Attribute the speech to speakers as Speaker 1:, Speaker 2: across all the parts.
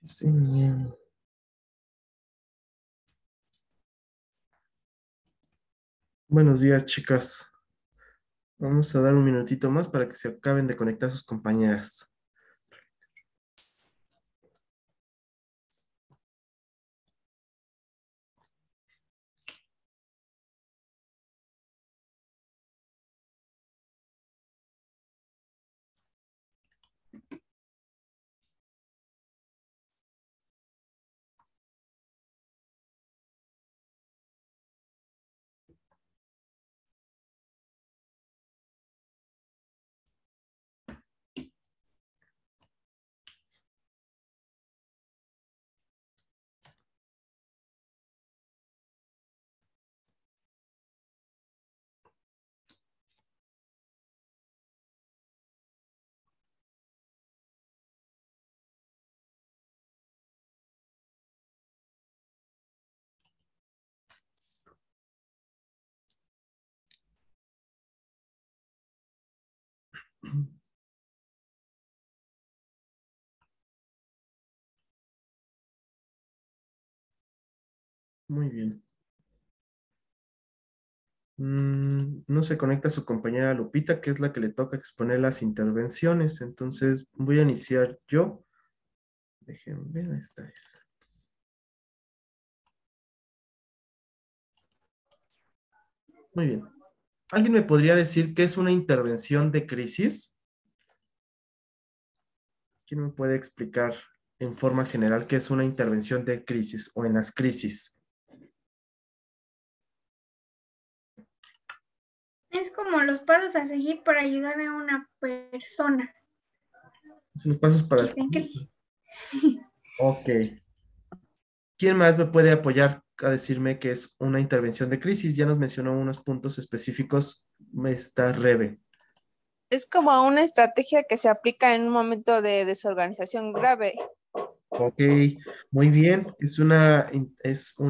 Speaker 1: Sí. Buenos días, chicas. Vamos a dar un minutito más para que se acaben de conectar sus compañeras. Muy bien. No se conecta su compañera Lupita, que es la que le toca exponer las intervenciones. Entonces voy a iniciar yo. Déjenme ver, esta vez. Muy bien. ¿Alguien me podría decir qué es una intervención de crisis? ¿Quién me puede explicar en forma general qué es una intervención de crisis o en las crisis?
Speaker 2: Es como los pasos a seguir para ayudar a una persona
Speaker 1: Son los pasos
Speaker 2: que
Speaker 1: para...
Speaker 2: está en crisis.
Speaker 1: Ok. ¿Quién más me puede apoyar a decirme que es una intervención de crisis? Ya nos mencionó unos puntos específicos, está Rebe.
Speaker 3: Es como una estrategia que se aplica en un momento de desorganización grave.
Speaker 1: Ok, muy bien. Es una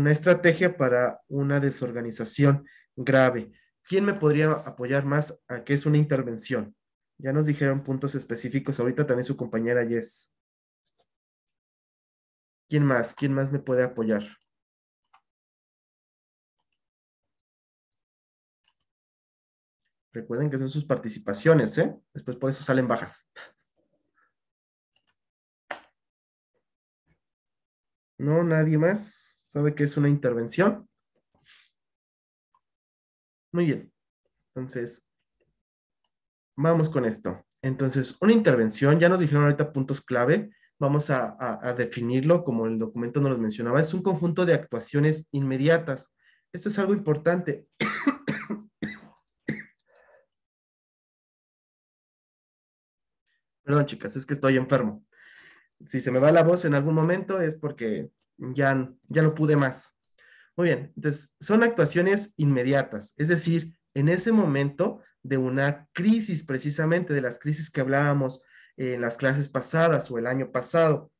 Speaker 1: estrategia para una desorganización grave. ¿Quién me podría apoyar más a qué es una intervención? Ya nos dijeron puntos específicos. Ahorita también su compañera Jess. ¿Quién más? ¿Quién más me puede apoyar? Recuerden que son sus participaciones, ¿eh? Después por eso salen bajas. No, nadie más sabe qué es una intervención. Muy bien. Entonces, vamos con esto. Entonces, una intervención, ya nos dijeron ahorita puntos clave. Vamos a definirlo como el documento nos los mencionaba. Es un conjunto de actuaciones inmediatas. Esto es algo importante. Perdón, chicas, es que estoy enfermo. Si se me va la voz en algún momento es porque ya no pude más. Muy bien, entonces son actuaciones inmediatas, es decir, en ese momento de una crisis, precisamente de las crisis que hablábamos en las clases pasadas o el año pasado,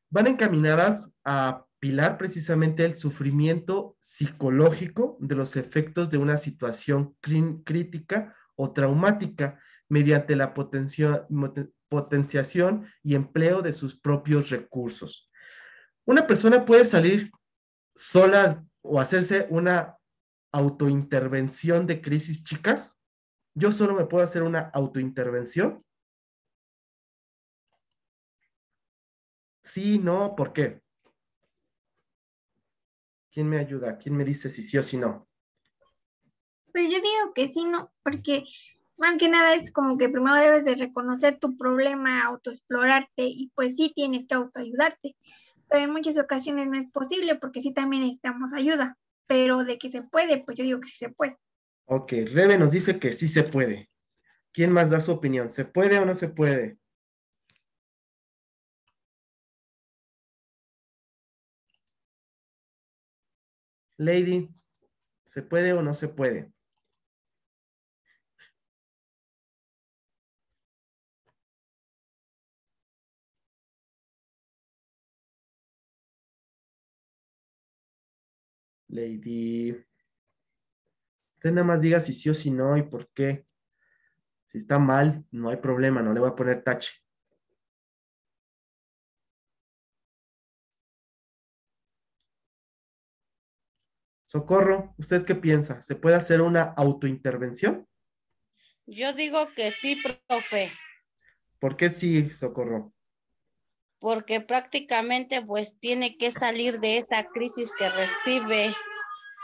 Speaker 1: van encaminadas a apilar precisamente el sufrimiento psicológico de los efectos de una situación crítica o traumática mediante la potenciación y empleo de sus propios recursos. Una persona puede salir sola o hacerse una autointervención de crisis, chicas. Yo solo me puedo hacer una autointervención. Sí, no, ¿por qué? ¿Quién me ayuda? ¿Quién me dice si sí o si no?
Speaker 2: Pues yo digo que sí, no, porque más que nada es como que primero debes de reconocer tu problema, autoexplorarte y pues sí tienes que autoayudarte, pero en muchas ocasiones no es posible porque sí también necesitamos ayuda, pero de que se puede, pues yo digo que sí se puede.
Speaker 1: Ok, Rebe nos dice que sí se puede. ¿Quién más da su opinión? ¿Se puede o no se puede? Lady, ¿se puede o no se puede? Lady, usted nada más diga si sí o si no y por qué. Si está mal, no hay problema, no le voy a poner tache. Socorro, ¿usted qué piensa? ¿Se puede hacer una autointervención?
Speaker 4: Yo digo que sí, profe,
Speaker 1: ¿Por qué sí, Socorro?
Speaker 4: porque prácticamente pues tiene que salir de esa crisis que recibe,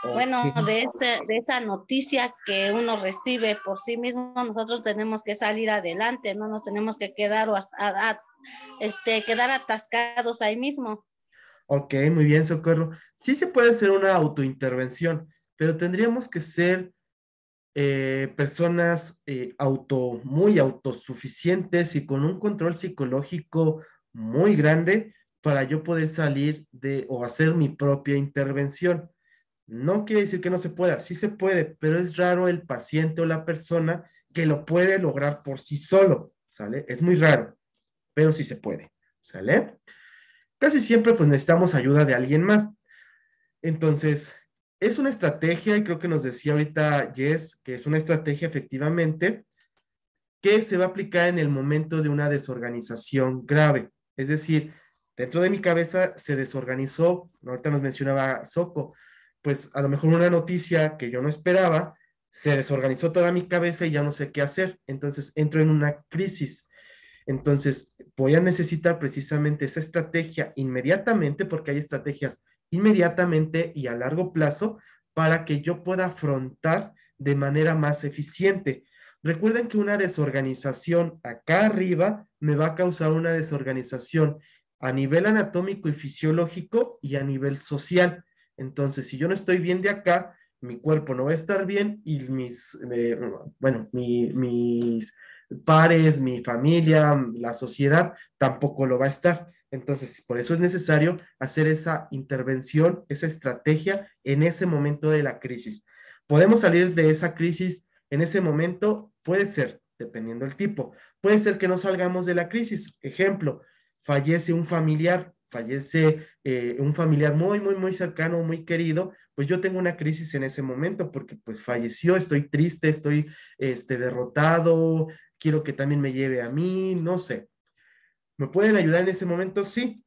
Speaker 1: Ok,
Speaker 4: bueno, de esa noticia que uno recibe por sí mismo. Nosotros tenemos que salir adelante, no nos tenemos que quedar o quedar atascados ahí mismo.
Speaker 1: ok, muy bien, Socorro. Sí se puede hacer una autointervención, pero tendríamos que ser personas muy autosuficientes y con un control psicológico muy grande para yo poder salir de o hacer mi propia intervención. No quiere decir que no se pueda, sí se puede, pero es raro el paciente o la persona que lo puede lograr por sí solo, ¿sale? Es muy raro, pero sí se puede, ¿sale? Casi siempre pues necesitamos ayuda de alguien más. Entonces, es una estrategia, y creo que nos decía ahorita Jess, que es una estrategia efectivamente que se va a aplicar en el momento de una desorganización grave. Es decir, dentro de mi cabeza se desorganizó, ahorita nos mencionaba Soco, pues a lo mejor una noticia que yo no esperaba, se desorganizó toda mi cabeza y ya no sé qué hacer. Entonces entro en una crisis. Entonces, voy a necesitar precisamente esa estrategia inmediatamente, porque hay estrategias inmediatamente y a largo plazo para que yo pueda afrontar de manera más eficiente. Recuerden que una desorganización acá arriba me va a causar una desorganización a nivel anatómico y fisiológico y a nivel social. Entonces, si yo no estoy bien de acá, mi cuerpo no va a estar bien y mis pares, mi familia, la sociedad, tampoco lo va a estar. Entonces, por eso es necesario hacer esa intervención, esa estrategia en ese momento de la crisis. ¿Podemos salir de esa crisis en ese momento? Puede ser, dependiendo del tipo. Puede ser que no salgamos de la crisis. Ejemplo, fallece un familiar muy, muy, muy cercano, muy querido, pues yo tengo una crisis en ese momento porque pues falleció, estoy triste, estoy derrotado, quiero que también me lleve a mí, no sé. ¿Me pueden ayudar en ese momento? Sí,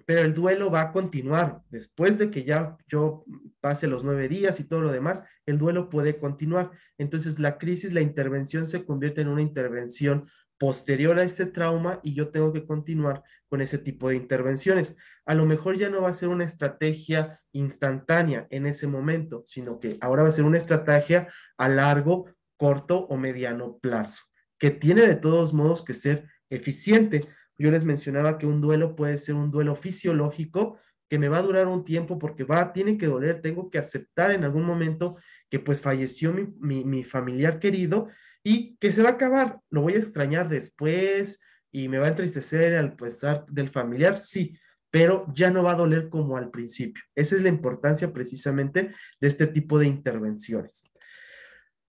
Speaker 1: pero el duelo va a continuar. Después de que ya yo pase los 9 días y todo lo demás, el duelo puede continuar. Entonces la crisis, la intervención se convierte en una intervención posterior a este trauma y yo tengo que continuar con ese tipo de intervenciones. A lo mejor ya no va a ser una estrategia instantánea en ese momento, sino que ahora va a ser una estrategia a largo, corto o mediano plazo, que tiene de todos modos que ser eficiente. Yo les mencionaba que un duelo puede ser un duelo fisiológico que me va a durar un tiempo porque tiene que doler, tengo que aceptar en algún momento que pues falleció mi familiar querido y que se va a acabar, lo voy a extrañar después y me va a entristecer al pesar del familiar, sí, pero ya no va a doler como al principio. Esa es la importancia precisamente de este tipo de intervenciones.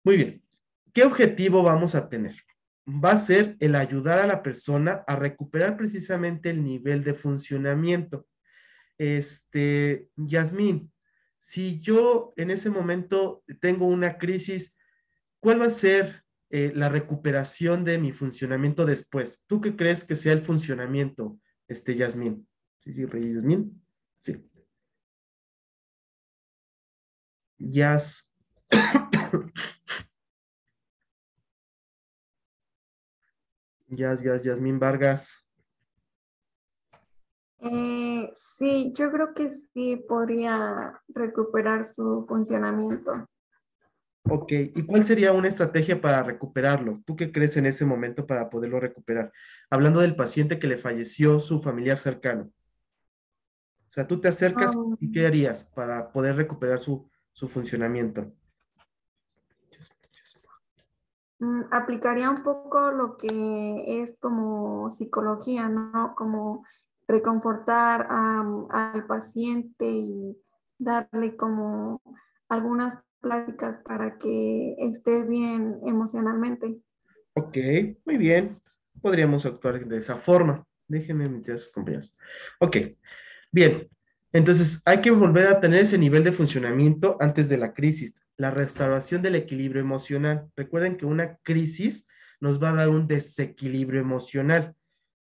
Speaker 1: Muy bien, ¿qué objetivo vamos a tener? Va a ser el ayudar a la persona a recuperar precisamente el nivel de funcionamiento. Yasmín, si yo en ese momento tengo una crisis, ¿cuál va a ser la recuperación de mi funcionamiento después? ¿Tú qué crees que sea el funcionamiento, Yasmín? Sí, sí, Yasmín. Sí. Yas. Yasmín Vargas.
Speaker 5: Sí, yo creo que sí podría recuperar su funcionamiento.
Speaker 1: Ok, ¿y cuál sería una estrategia para recuperarlo? ¿Tú qué crees en ese momento para poderlo recuperar? Hablando del paciente que le falleció su familiar cercano. O sea, tú te acercas y ¿qué
Speaker 5: Um,
Speaker 1: harías para poder recuperar su funcionamiento?
Speaker 5: Aplicaría un poco lo que es como psicología, ¿no? Como reconfortar al paciente y darle como algunas pláticas para que esté bien emocionalmente.
Speaker 1: Ok, muy bien. Podríamos actuar de esa forma. Déjenme meter a sus compañeros. Ok, bien. Entonces, hay que volver a tener ese nivel de funcionamiento antes de la crisis. La restauración del equilibrio emocional. Recuerden que una crisis nos va a dar un desequilibrio emocional.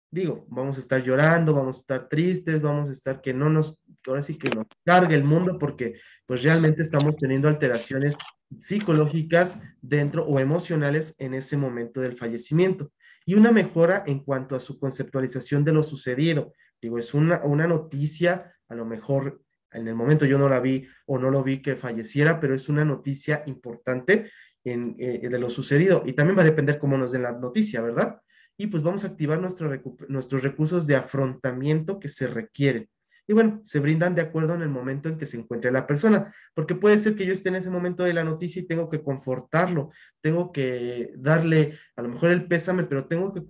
Speaker 1: Digo, vamos a estar llorando, vamos a estar tristes, vamos a estar que no nos ahora sí que nos carga el mundo porque pues realmente estamos teniendo alteraciones psicológicas dentro o emocionales en ese momento del fallecimiento. Y una mejora en cuanto a su conceptualización de lo sucedido. Digo, es una noticia, a lo mejor en el momento yo no la vi o no lo vi que falleciera, pero es una noticia importante de lo sucedido. Y también va a depender cómo nos den la noticia, ¿verdad? Y pues vamos a activar nuestros recursos de afrontamiento que se requieren. Y bueno, se brindan de acuerdo en el momento en que se encuentre la persona, porque puede ser que yo esté en ese momento de la noticia y tengo que confortarlo, tengo que darle a lo mejor el pésame, pero tengo que se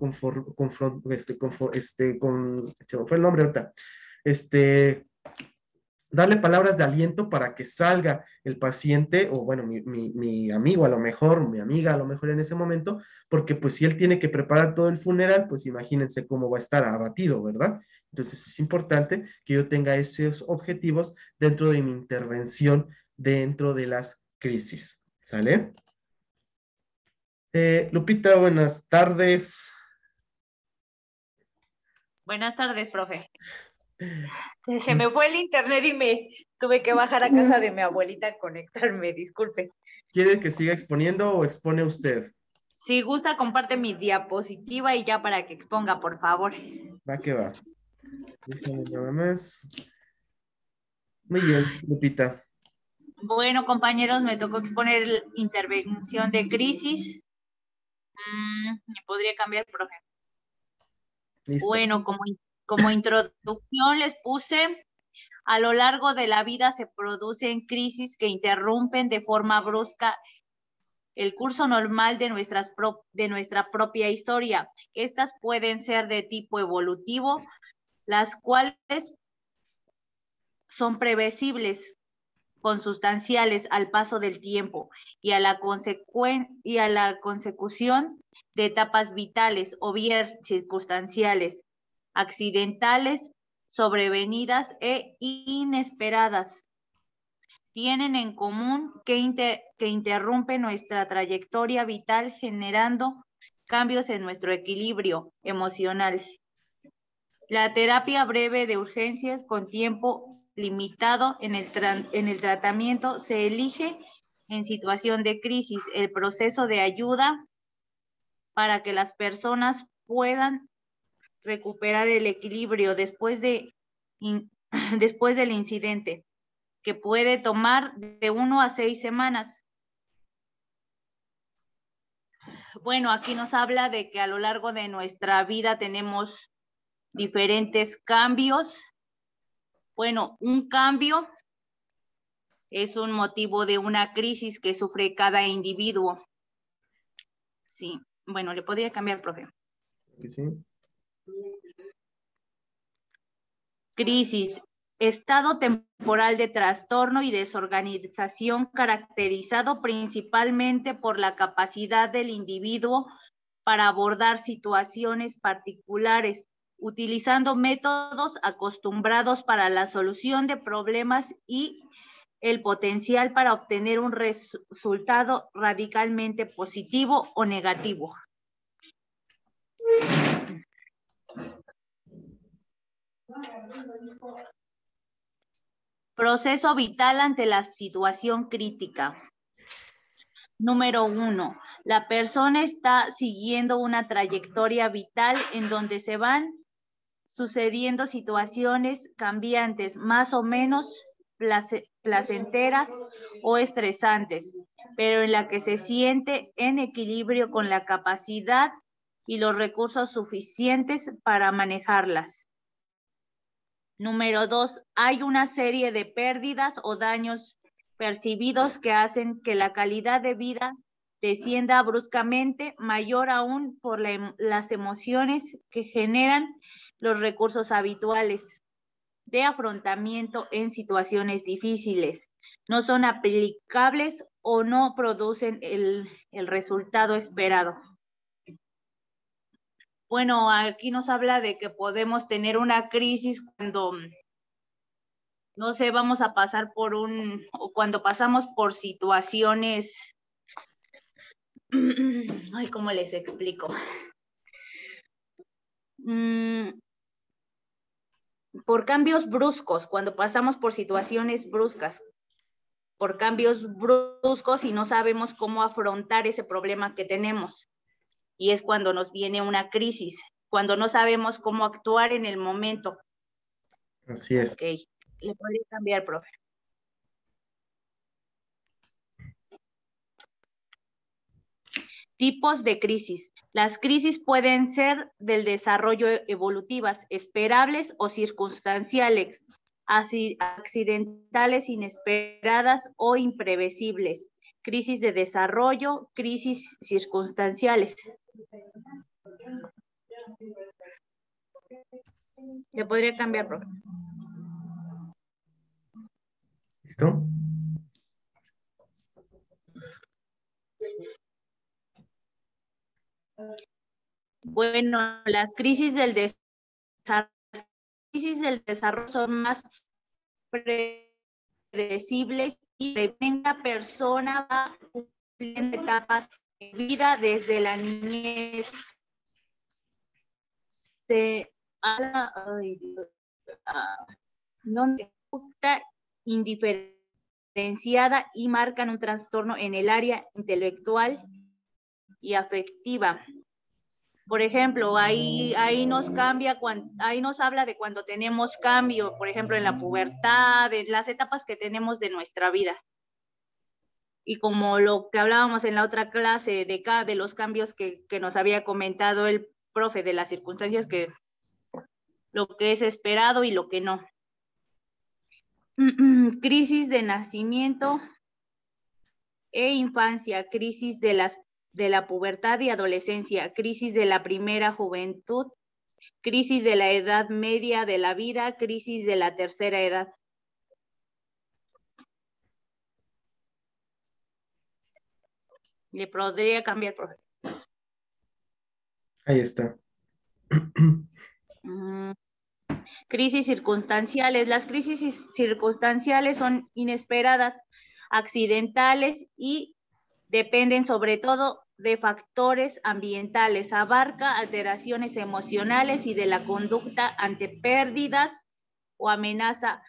Speaker 1: me fue el nombre ahorita, darle palabras de aliento para que salga el paciente o bueno, mi amigo a lo mejor, mi amiga a lo mejor en ese momento, porque pues si él tiene que preparar todo el funeral, pues imagínense cómo va a estar abatido, ¿verdad? Entonces es importante que yo tenga esos objetivos dentro de mi intervención dentro de las crisis, ¿sale? Lupita, buenas tardes.
Speaker 6: Buenas tardes, profe. Se me fue el internet y me tuve que bajar a casa de mi abuelita a conectarme, disculpe.
Speaker 1: ¿Quiere que siga exponiendo o expone usted?
Speaker 6: Si gusta, comparte mi diapositiva y ya para que exponga, por favor.
Speaker 1: Va que va. Déjame nada más. Muy bien, Lupita.
Speaker 6: Bueno, compañeros, me tocó exponer intervención de crisis. ¿Me podría cambiar, profe?
Speaker 1: Listo.
Speaker 6: Bueno, como introducción les puse, a lo largo de la vida se producen crisis que interrumpen de forma brusca el curso normal de nuestra propia historia. Estas pueden ser de tipo evolutivo, las cuales son previsibles, consustanciales al paso del tiempo y a la consecución de etapas vitales o bien circunstanciales, accidentales, sobrevenidas e inesperadas. Tienen en común que interrumpen nuestra trayectoria vital generando cambios en nuestro equilibrio emocional. La terapia breve de urgencias con tiempo limitado en el tratamiento se elige en situación de crisis. El proceso de ayuda para que las personas puedan recuperar el equilibrio después del incidente, que puede tomar de 1 a 6 semanas. Bueno, aquí nos habla de que a lo largo de nuestra vida tenemos diferentes cambios. Bueno, un cambio es un motivo de una crisis que sufre cada individuo. Sí, bueno, le podría cambiar, profe.
Speaker 1: Sí.
Speaker 6: Crisis, estado temporal de trastorno y desorganización caracterizado principalmente por la capacidad del individuo para abordar situaciones particulares, utilizando métodos acostumbrados para la solución de problemas y el potencial para obtener un resultado radicalmente positivo o negativo. Proceso vital ante la situación crítica. Número 1. La persona está siguiendo una trayectoria vital en donde se van sucediendo situaciones cambiantes, más o menos placenteras o estresantes, pero en la que se siente en equilibrio con la capacidad y los recursos suficientes para manejarlas. Número 2, hay una serie de pérdidas o daños percibidos que hacen que la calidad de vida descienda bruscamente, mayor aún por las emociones que generan los recursos habituales de afrontamiento en situaciones difíciles. No son aplicables o no producen el resultado esperado. Bueno, aquí nos habla de que podemos tener una crisis cuando, no sé, vamos a pasar por o cuando pasamos por situaciones, ay, ¿cómo les explico? por cambios bruscos, cuando pasamos por situaciones bruscas, por cambios bruscos y no sabemos cómo afrontar ese problema que tenemos. Y es cuando nos viene una crisis, cuando no sabemos cómo actuar en el momento.
Speaker 1: Así es.
Speaker 6: Ok, le podría cambiar, profe. Tipos de crisis. Las crisis pueden ser del desarrollo evolutivas, esperables o circunstanciales, accidentales, inesperadas o imprevisibles. Crisis de desarrollo, crisis circunstanciales. Le podría cambiar, profe.
Speaker 1: ¿Listo?
Speaker 6: Bueno, las crisis del desarrollo son más predecibles y prevén la persona va cumpliendo etapas de vida desde la niñez. Se habla donde conducta indiferenciada y marcan un trastorno en el área intelectual y afectiva. Por ejemplo, ahí nos ahí nos habla de cuando tenemos cambio, por ejemplo, en la pubertad, de las etapas que tenemos de nuestra vida. Y como lo que hablábamos en la otra clase de los cambios que nos había comentado el profe, de las circunstancias lo que es esperado y lo que no. Crisis de nacimiento e infancia, crisis de la pubertad y adolescencia, crisis de la primera juventud, crisis de la edad media de la vida, crisis de la tercera edad. Le podría cambiar, profe.
Speaker 1: Ahí está.
Speaker 6: Crisis circunstanciales. Las crisis circunstanciales son inesperadas, accidentales y dependen sobre todo de factores ambientales. Abarca alteraciones emocionales y de la conducta ante pérdidas o amenaza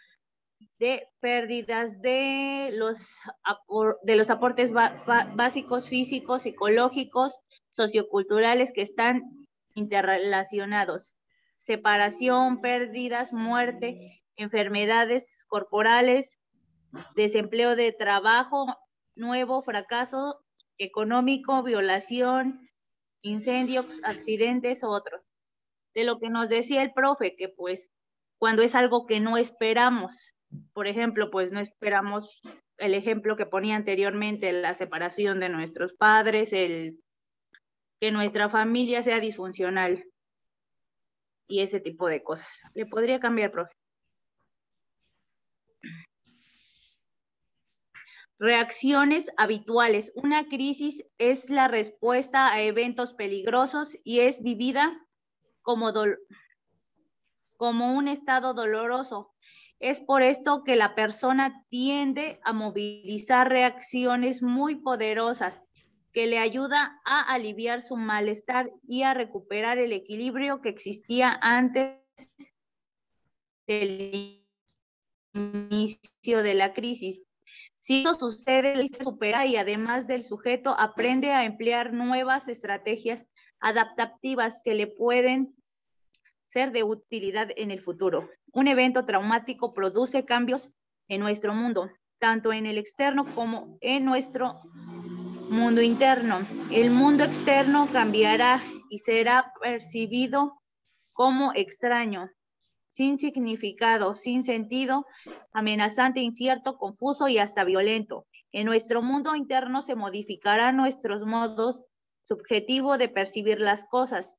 Speaker 6: de pérdidas de los aportes básicos físicos, psicológicos, socioculturales que están interrelacionados. Separación, pérdidas, muerte, enfermedades corporales, desempleo de trabajo, nuevo fracaso económico, violación, incendios, accidentes, otros. De lo que nos decía el profe, que pues cuando es algo que no esperamos, por ejemplo, pues no esperamos el ejemplo que ponía anteriormente, la separación de nuestros padres, que nuestra familia sea disfuncional y ese tipo de cosas. ¿Le podría cambiar, profe? Reacciones habituales. Una crisis es la respuesta a eventos peligrosos y es vivida como un estado doloroso. Es por esto que la persona tiende a movilizar reacciones muy poderosas que le ayuda a aliviar su malestar y a recuperar el equilibrio que existía antes del inicio de la crisis. Si eso sucede, se supera y además del sujeto aprende a emplear nuevas estrategias adaptativas que le pueden ser de utilidad en el futuro. Un evento traumático produce cambios en nuestro mundo, tanto en el externo como en nuestro mundo interno. El mundo externo cambiará y será percibido como extraño, sin significado, sin sentido, amenazante, incierto, confuso y hasta violento. En nuestro mundo interno se modificarán nuestros modos subjetivos de percibir las cosas.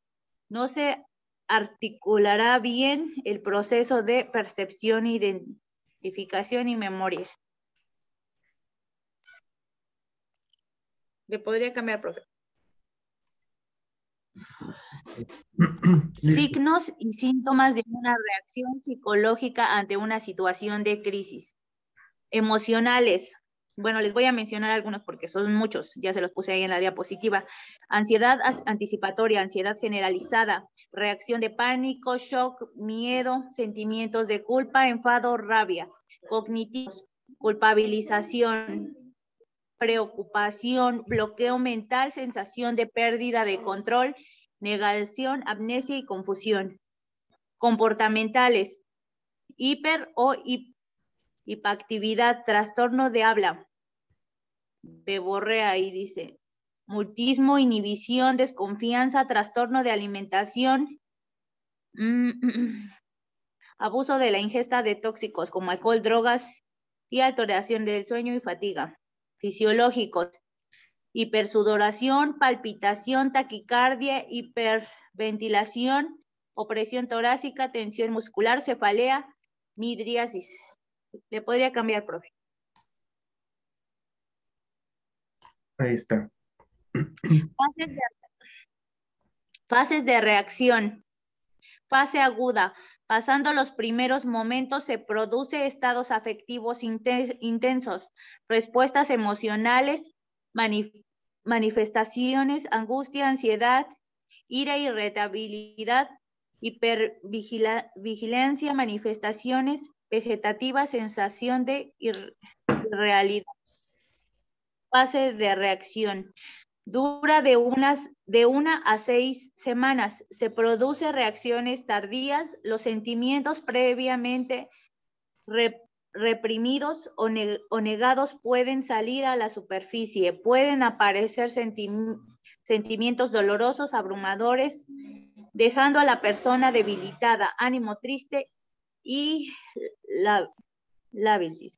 Speaker 6: No se articulará bien el proceso de percepción, identificación y memoria. ¿Le podría cambiar, profe? Signos y síntomas de una reacción psicológica ante una situación de crisis. Emocionales. Bueno, les voy a mencionar algunos porque son muchos, ya se los puse ahí en la diapositiva. Ansiedad anticipatoria, ansiedad generalizada, reacción de pánico, shock, miedo, sentimientos de culpa, enfado, rabia, cognitivos, culpabilización, preocupación, bloqueo mental, sensación de pérdida de control, negación, amnesia y confusión. Comportamentales, hiper o hiperactividad, trastorno de habla, beborrea ahí dice, mutismo, inhibición, desconfianza, trastorno de alimentación, abuso de la ingesta de tóxicos como alcohol, drogas y alteración del sueño y fatiga. Fisiológicos, hipersudoración, palpitación, taquicardia, hiperventilación, opresión torácica, tensión muscular, cefalea, midriasis. Le podría cambiar, profe.
Speaker 1: Ahí está.
Speaker 6: Fases de reacción. Fase aguda. Pasando los primeros momentos se produce estados afectivos intensos, respuestas emocionales, manifestaciones, angustia, ansiedad, ira, irritabilidad, hipervigilancia, manifestaciones vegetativas, sensación de irrealidad. Fase de reacción. Dura de 1 a 6 semanas. Se producen reacciones tardías. Los sentimientos previamente reprimidos o negados pueden salir a la superficie. Pueden aparecer sentimientos dolorosos, abrumadores, dejando a la persona debilitada, ánimo triste y lábil.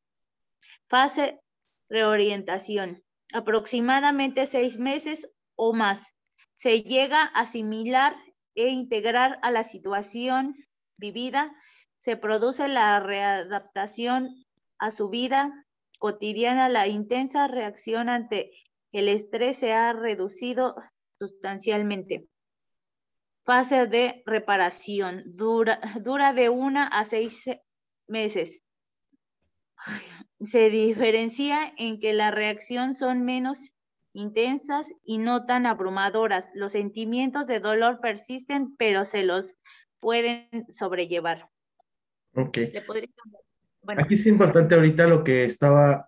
Speaker 6: Fase reorientación. Aproximadamente 6 meses o más. Se llega a asimilar e integrar a la situación vivida. Se produce la readaptación a su vida cotidiana. La intensa reacción ante el estrés se ha reducido sustancialmente. Fase de reparación. Dura de 1 a 6 meses. Se diferencia en que la reacción son menos intensas y no tan abrumadoras. Los sentimientos de dolor persisten, pero se los pueden sobrellevar.
Speaker 1: Ok.
Speaker 6: Bueno.
Speaker 1: Aquí es importante ahorita lo que estaba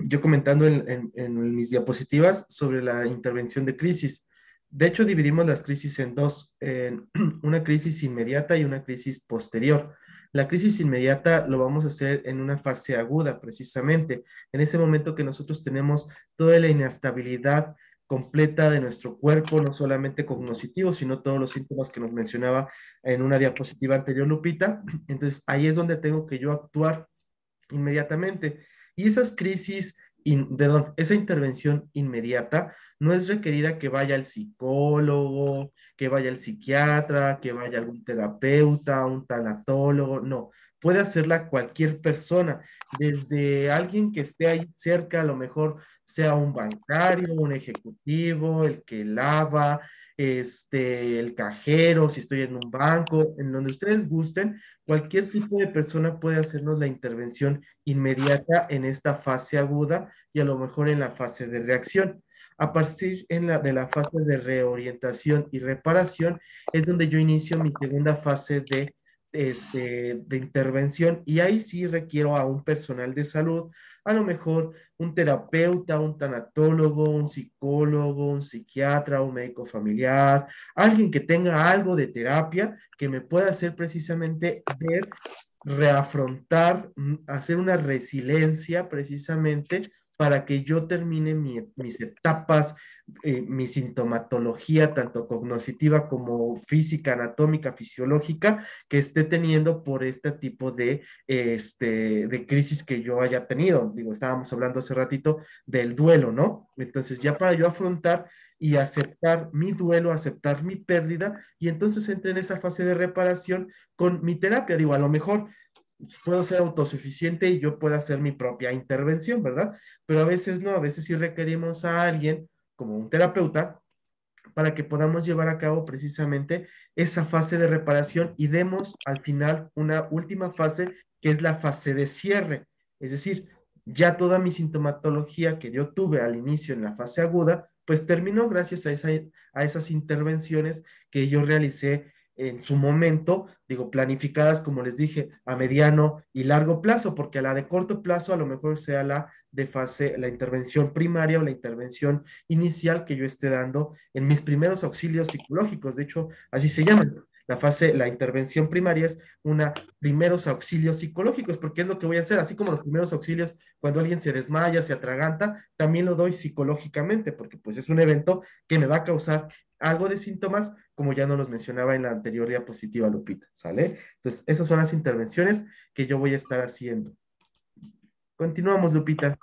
Speaker 1: yo comentando en mis diapositivas sobre la intervención de crisis. De hecho, dividimos las crisis en dos, en una crisis inmediata y una crisis posterior. La crisis inmediata lo vamos a hacer en una fase aguda, precisamente, en ese momento que nosotros tenemos toda la inestabilidad completa de nuestro cuerpo, no solamente cognitivo, sino todos los síntomas que nos mencionaba en una diapositiva anterior, Lupita. Entonces, ahí es donde tengo que yo actuar inmediatamente. Y esas crisis, esa intervención inmediata no es requerida que vaya al psicólogo, que vaya al psiquiatra, que vaya algún terapeuta, un tanatólogo, no. Puede hacerla cualquier persona, desde alguien que esté ahí cerca, a lo mejor sea un bancario, un ejecutivo, el que lava, el cajero, si estoy en un banco, en donde ustedes gusten, cualquier tipo de persona puede hacernos la intervención inmediata en esta fase aguda y a lo mejor en la fase de reacción. A partir de la fase de reorientación y reparación es donde yo inicio mi segunda fase de intervención y ahí sí requiero a un personal de salud, a lo mejor un terapeuta, un tanatólogo, un psicólogo, un psiquiatra, un médico familiar, alguien que tenga algo de terapia que me pueda hacer precisamente ver, reafrontar, hacer una resiliencia precisamente para que yo termine mis etapas, mi sintomatología, tanto cognitiva como física, anatómica, fisiológica, que esté teniendo por este tipo de crisis que yo haya tenido. Digo, estábamos hablando hace ratito del duelo, ¿no? Entonces, ya para yo afrontar y aceptar mi duelo, aceptar mi pérdida, y entonces entré en esa fase de reparación con mi terapia. Digo, a lo mejor puedo ser autosuficiente y yo puedo hacer mi propia intervención, ¿verdad? Pero a veces no, a veces sí requerimos a alguien como un terapeuta para que podamos llevar a cabo precisamente esa fase de reparación y demos al final una última fase que es la fase de cierre. Es decir, ya toda mi sintomatología que yo tuve al inicio en la fase aguda, pues terminó gracias a esas intervenciones que yo realicé en su momento, digo, planificadas, como les dije, a mediano y largo plazo, porque a la de corto plazo a lo mejor sea la de fase, la intervención primaria o la intervención inicial que yo esté dando en mis primeros auxilios psicológicos. De hecho, así se llaman. La intervención primaria es una primeros auxilios psicológicos, porque es lo que voy a hacer, así como los primeros auxilios cuando alguien se desmaya, se atraganta, también lo doy psicológicamente, porque pues es un evento que me va a causar algo de síntomas, como ya nos los mencionaba en la anterior diapositiva, Lupita, ¿sale? Entonces, esas son las intervenciones que yo voy a estar haciendo. Continuamos, Lupita.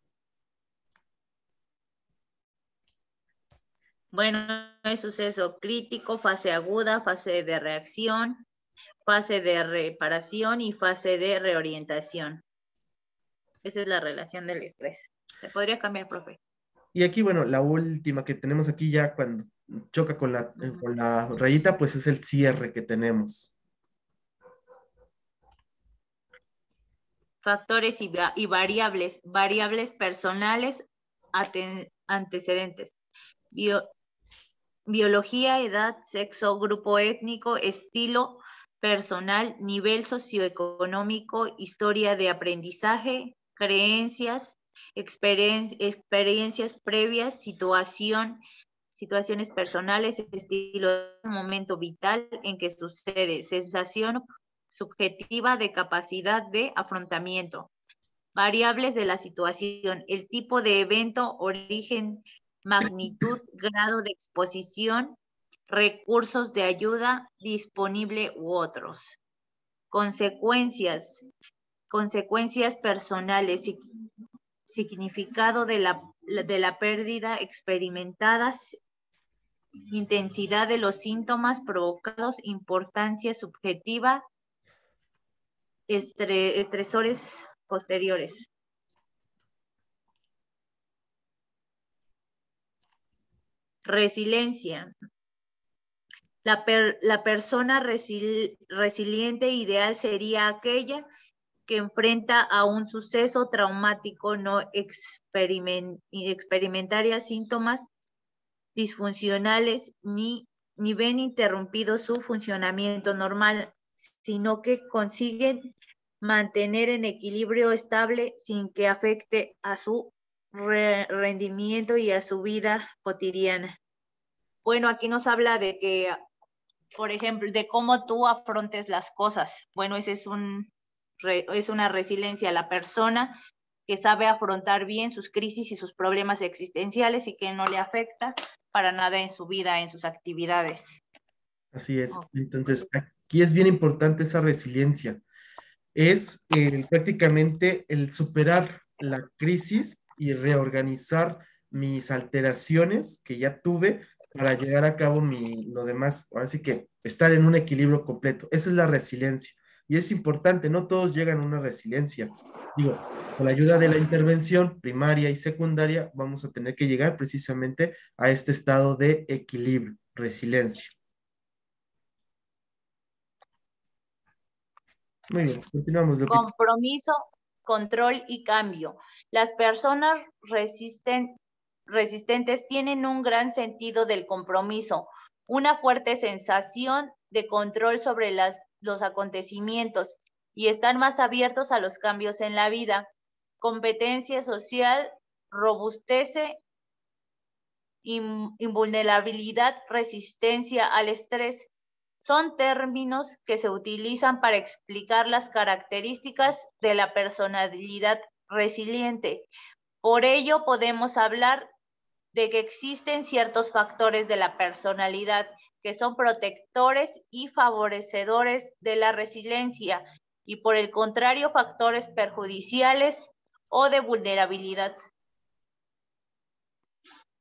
Speaker 6: Bueno, es suceso crítico, fase aguda, fase de reacción, fase de reparación y fase de reorientación. Esa es la relación del estrés. ¿Se podría cambiar, profe?
Speaker 1: Y aquí, bueno, la última que tenemos aquí ya cuando choca con la rayita, pues es el cierre que tenemos.
Speaker 6: Factores y variables. Variables personales, antecedentes. Biología, edad, sexo, grupo étnico, estilo personal, nivel socioeconómico, historia de aprendizaje, creencias, experiencias previas, situaciones personales, estilo, momento vital en que sucede, sensación subjetiva de capacidad de afrontamiento. Variables de la situación, el tipo de evento, origen, magnitud, grado de exposición, recursos de ayuda disponible u otros. Consecuencias personales, significado de la pérdida experimentadas, intensidad de los síntomas provocados, importancia subjetiva, estresores posteriores. Resiliencia. La persona resiliente ideal sería aquella que enfrenta a un suceso traumático, no experimentaría síntomas disfuncionales ni ven interrumpido su funcionamiento normal, sino que consiguen mantener en equilibrio estable sin que afecte a su rendimiento y a su vida cotidiana. Bueno, aquí nos habla de que, por ejemplo, de cómo tú afrontes las cosas. Bueno, ese es una resiliencia, la persona que sabe afrontar bien sus crisis y sus problemas existenciales y que no le afecta para nada en su vida, en sus actividades.
Speaker 1: Así es. Entonces, aquí es bien importante esa resiliencia. Es prácticamente el superar la crisis y reorganizar mis alteraciones que ya tuve para llegar a cabo lo demás, ahora sí que estar en un equilibrio completo. Esa es la resiliencia. Y es importante, no todos llegan a una resiliencia. Digo, con la ayuda de la intervención primaria y secundaria, vamos a tener que llegar precisamente a este estado de equilibrio, resiliencia. Muy bien, continuamos.
Speaker 6: Compromiso, control y cambio. Las personas resistentes tienen un gran sentido del compromiso, una fuerte sensación de control sobre los acontecimientos y están más abiertos a los cambios en la vida. Competencia social, robustece, invulnerabilidad, resistencia al estrés. Son términos que se utilizan para explicar las características de la personalidad resiliente. Por ello, podemos hablar de que existen ciertos factores de la personalidad que son protectores y favorecedores de la resiliencia y, por el contrario, factores perjudiciales o de vulnerabilidad.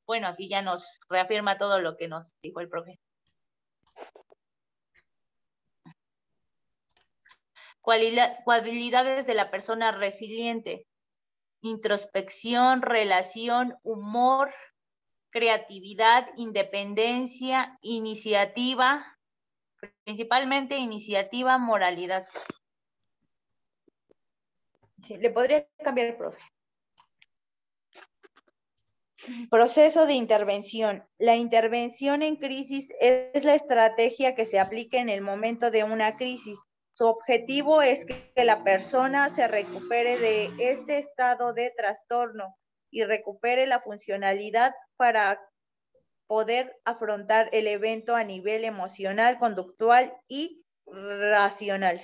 Speaker 6: Bueno, aquí ya nos reafirma todo lo que nos dijo el profe. Cualidades de la persona resiliente: introspección, relación, humor, creatividad, independencia, iniciativa, principalmente iniciativa, moralidad. Sí, le podría cambiar el profe. Proceso de intervención. La intervención en crisis es la estrategia que se aplica en el momento de una crisis. Su objetivo es que la persona se recupere de este estado de trastorno y recupere la funcionalidad para poder afrontar el evento a nivel emocional, conductual y racional.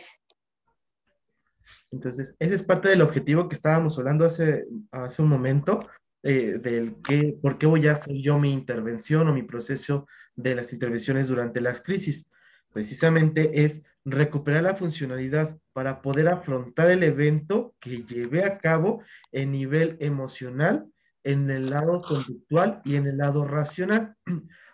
Speaker 1: Entonces, ese es parte del objetivo que estábamos hablando hace un momento, por qué voy a hacer yo mi intervención o mi proceso de las intervenciones durante las crisis. Precisamente es recuperar la funcionalidad para poder afrontar el evento que llevé a cabo en nivel emocional, en el lado conductual y en el lado racional.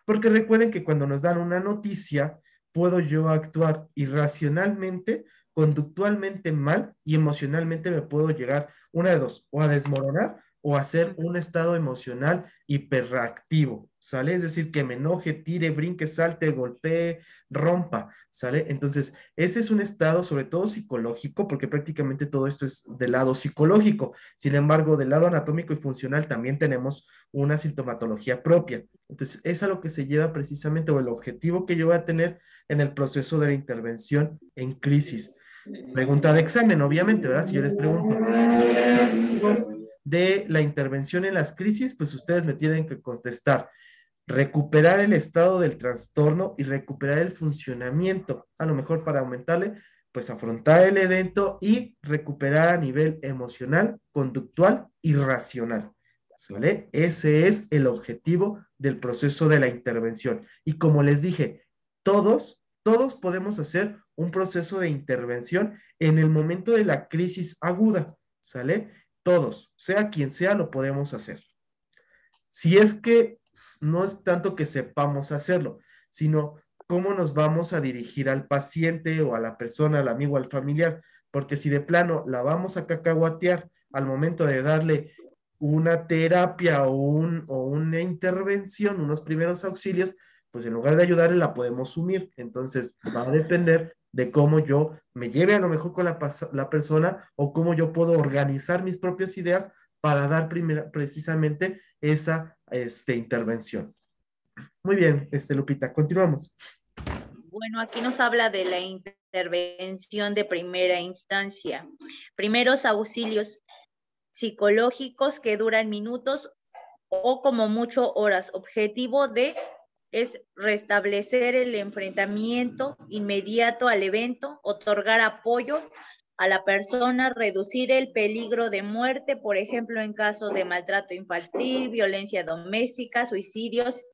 Speaker 1: Porque recuerden que cuando nos dan una noticia, puedo yo actuar irracionalmente, conductualmente mal y emocionalmente me puedo llegar una de dos, o a desmoronar o a hacer un estado emocional hiperreactivo, ¿sale? Es decir, que me enoje, tire, brinque, salte, golpee, rompa, ¿sale? Entonces, ese es un estado sobre todo psicológico, porque prácticamente todo esto es del lado psicológico. Sin embargo, del lado anatómico y funcional también tenemos una sintomatología propia. Entonces, es a lo que se lleva precisamente, o el objetivo que yo voy a tener en el proceso de la intervención en crisis. Pregunta de examen, obviamente, ¿verdad? Si yo les pregunto de la intervención en las crisis, pues ustedes me tienen que contestar, recuperar el estado del trastorno y recuperar el funcionamiento, a lo mejor para aumentarle, pues afrontar el evento y recuperar a nivel emocional, conductual y racional. ¿Sale? Ese es el objetivo del proceso de la intervención. Y como les dije, todos podemos hacer un proceso de intervención en el momento de la crisis aguda, ¿sale? Todos, sea quien sea, lo podemos hacer. Si es que no es tanto que sepamos hacerlo, sino cómo nos vamos a dirigir al paciente o a la persona, al amigo, al familiar, porque si de plano la vamos a cacahuatear al momento de darle una terapia o una intervención, unos primeros auxilios, pues en lugar de ayudarle la podemos sumir. Entonces va a depender de cómo yo me lleve a lo mejor con la persona o cómo yo puedo organizar mis propias ideas para dar precisamente esa intervención. Muy bien, Lupita, continuamos.
Speaker 6: Bueno, aquí nos habla de la intervención de primera instancia. Primeros auxilios psicológicos que duran minutos o como mucho horas. Objetivo es restablecer el enfrentamiento inmediato al evento, otorgar apoyo a la persona, reducir el peligro de muerte, por ejemplo, en caso de maltrato infantil, violencia doméstica, suicidios,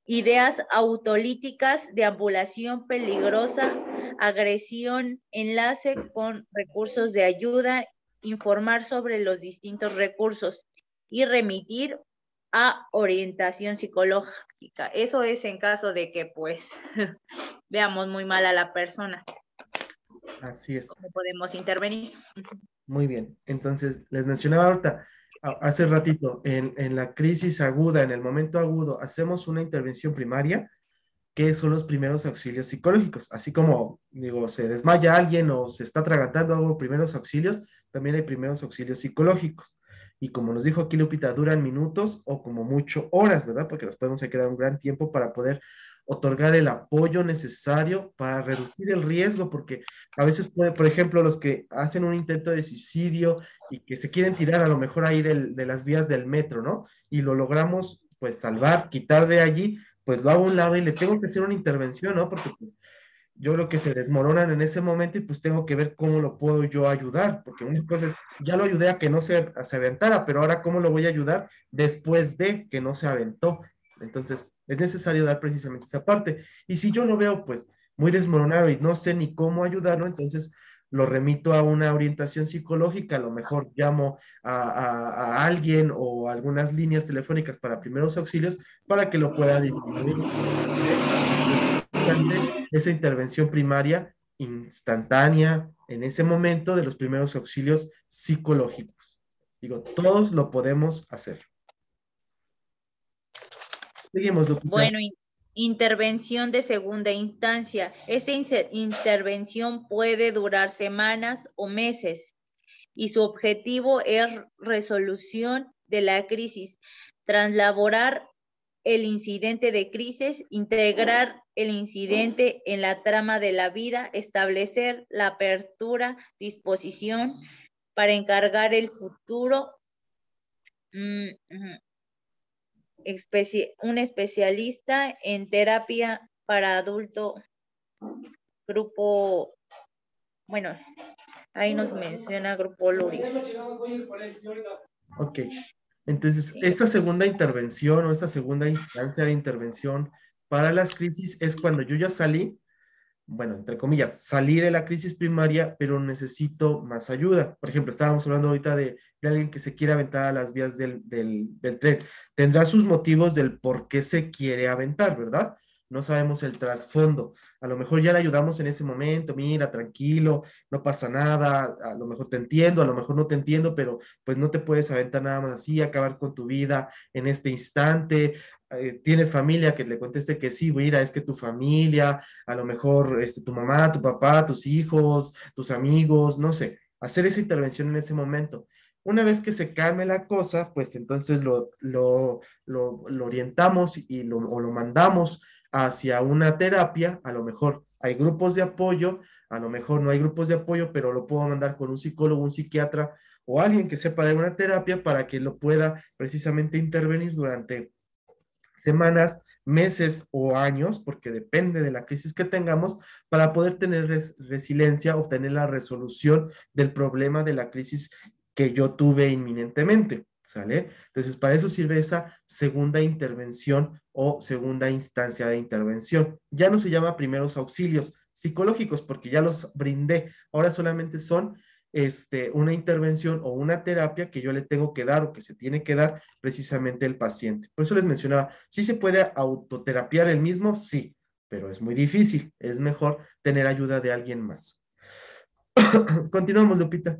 Speaker 6: ideas autolíticas, deambulación peligrosa, agresión, enlace con recursos de ayuda, informar sobre los distintos recursos y remitir a orientación psicológica. Eso es en caso de que, pues, veamos muy mal a la persona.
Speaker 1: Así es.
Speaker 6: ¿Cómo podemos intervenir?
Speaker 1: Muy bien. Entonces, les mencionaba ahorita, hace ratito, en la crisis aguda, en el momento agudo, hacemos una intervención primaria, que son los primeros auxilios psicológicos. Así como, digo, se desmaya alguien o se está atragantando algo, primeros auxilios, también hay primeros auxilios psicológicos. Y como nos dijo aquí Lupita, duran minutos o como mucho horas, ¿verdad? Porque nos podemos quedar un gran tiempo para poder otorgar el apoyo necesario para reducir el riesgo, porque a veces puede, por ejemplo, los que hacen un intento de suicidio y que se quieren tirar a lo mejor ahí de las vías del metro, ¿no? Y lo logramos, pues, salvar, quitar de allí, pues lo hago a un lado y le tengo que hacer una intervención, ¿no? Porque pues, yo creo que se desmoronan en ese momento y pues tengo que ver cómo lo puedo yo ayudar, porque una cosa es, ya lo ayudé a que no se aventara, pero ahora cómo lo voy a ayudar después de que no se aventó. Entonces, es necesario dar precisamente esa parte. Y si yo lo veo pues muy desmoronado y no sé ni cómo ayudarlo, entonces lo remito a una orientación psicológica, a lo mejor llamo a alguien o algunas líneas telefónicas para primeros auxilios para que lo pueda disminuir. Esa intervención primaria instantánea en ese momento de los primeros auxilios psicológicos. Digo, todos lo podemos hacer. Seguimos, Lupita.
Speaker 6: Bueno, intervención de segunda instancia. Esta intervención puede durar semanas o meses y su objetivo es resolución de la crisis. Translaborar el incidente de crisis, integrar el incidente en la trama de la vida, establecer la apertura, disposición para encargar el futuro, un especialista en terapia para adulto, grupo, bueno, ahí nos menciona grupo Luri.
Speaker 1: Ok, entonces esta segunda intervención o esta segunda instancia de intervención para las crisis es cuando yo ya salí, bueno, entre comillas, salí de la crisis primaria, pero necesito más ayuda. Por ejemplo, estábamos hablando ahorita de alguien que se quiere aventar a las vías del tren. Tendrá sus motivos del por qué se quiere aventar, ¿verdad? No sabemos el trasfondo. A lo mejor ya le ayudamos en ese momento, mira, tranquilo, no pasa nada, a lo mejor te entiendo, a lo mejor no te entiendo, pero pues no te puedes aventar nada más así, acabar con tu vida en este instante. ¿Tienes familia? Que le conteste que sí, mira, es que tu familia, a lo mejor tu mamá, tu papá, tus hijos, tus amigos, no sé, hacer esa intervención en ese momento. Una vez que se calme la cosa, pues entonces lo orientamos o lo mandamos hacia una terapia. A lo mejor hay grupos de apoyo, a lo mejor no hay grupos de apoyo, pero lo puedo mandar con un psicólogo, un psiquiatra o alguien que sepa de una terapia para que lo pueda precisamente intervenir durante semanas, meses o años, porque depende de la crisis que tengamos, para poder tener resiliencia, obtener la resolución del problema de la crisis que yo tuve inminentemente, ¿sale? Entonces, para eso sirve esa segunda intervención o segunda instancia de intervención. Ya no se llama primeros auxilios psicológicos porque ya los brindé, ahora solamente son una intervención o una terapia que yo le tengo que dar o que se tiene que dar precisamente el paciente. Por eso les mencionaba, ¿sí se puede autoterapiar el mismo? Sí, pero es muy difícil. Es mejor tener ayuda de alguien más. Continuamos, Lupita.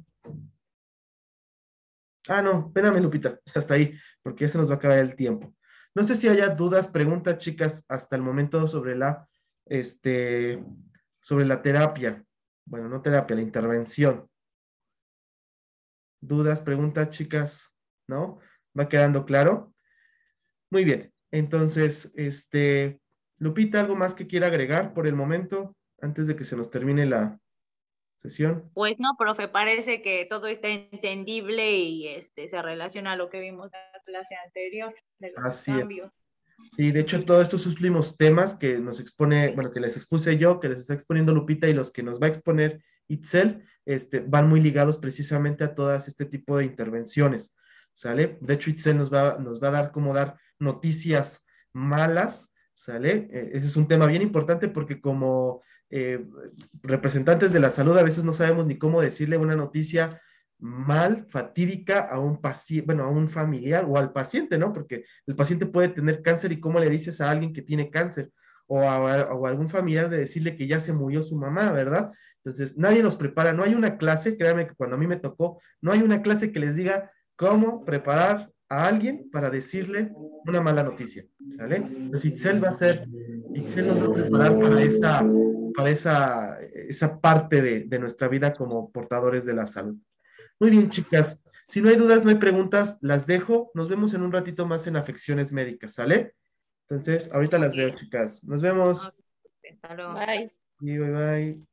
Speaker 1: Ah, no, espérame, Lupita, hasta ahí, porque ya se nos va a acabar el tiempo. No sé si haya dudas, preguntas, chicas, hasta el momento sobre la terapia. Bueno, no terapia, la intervención. Dudas, preguntas, chicas, ¿no? ¿Va quedando claro? Muy bien. Entonces, Lupita, ¿algo más que quiera agregar por el momento antes de que se nos termine la sesión?
Speaker 6: Pues no, profe, parece que todo está entendible y se relaciona a lo que vimos en la clase anterior de los
Speaker 1: Así es.
Speaker 6: cambios.
Speaker 1: Sí, de hecho, todos estos últimos temas que nos expone, bueno, que les expuse yo, que les está exponiendo Lupita y los que nos va a exponer Itzel, van muy ligados precisamente a todas este tipo de intervenciones, ¿sale? De hecho, Itzel nos va a dar noticias malas, ¿sale? Ese es un tema bien importante porque como representantes de la salud a veces no sabemos ni cómo decirle una noticia mal, fatídica a un paciente, bueno, a un familiar o al paciente, ¿no? Porque el paciente puede tener cáncer y cómo le dices a alguien que tiene cáncer o a algún familiar de decirle que ya se murió su mamá, ¿verdad? Entonces, nadie nos prepara, no hay una clase, créanme que cuando a mí me tocó, no hay una clase que les diga cómo preparar a alguien para decirle una mala noticia, ¿sale? Entonces, Itzel nos va a preparar para esa parte de nuestra vida como portadores de la salud. Muy bien, chicas. Si no hay dudas, no hay preguntas, las dejo. Nos vemos en un ratito más en afecciones médicas, ¿sale? Entonces, ahorita las veo, chicas. Nos vemos.
Speaker 6: Hasta luego.
Speaker 4: Bye.
Speaker 1: Y bye bye.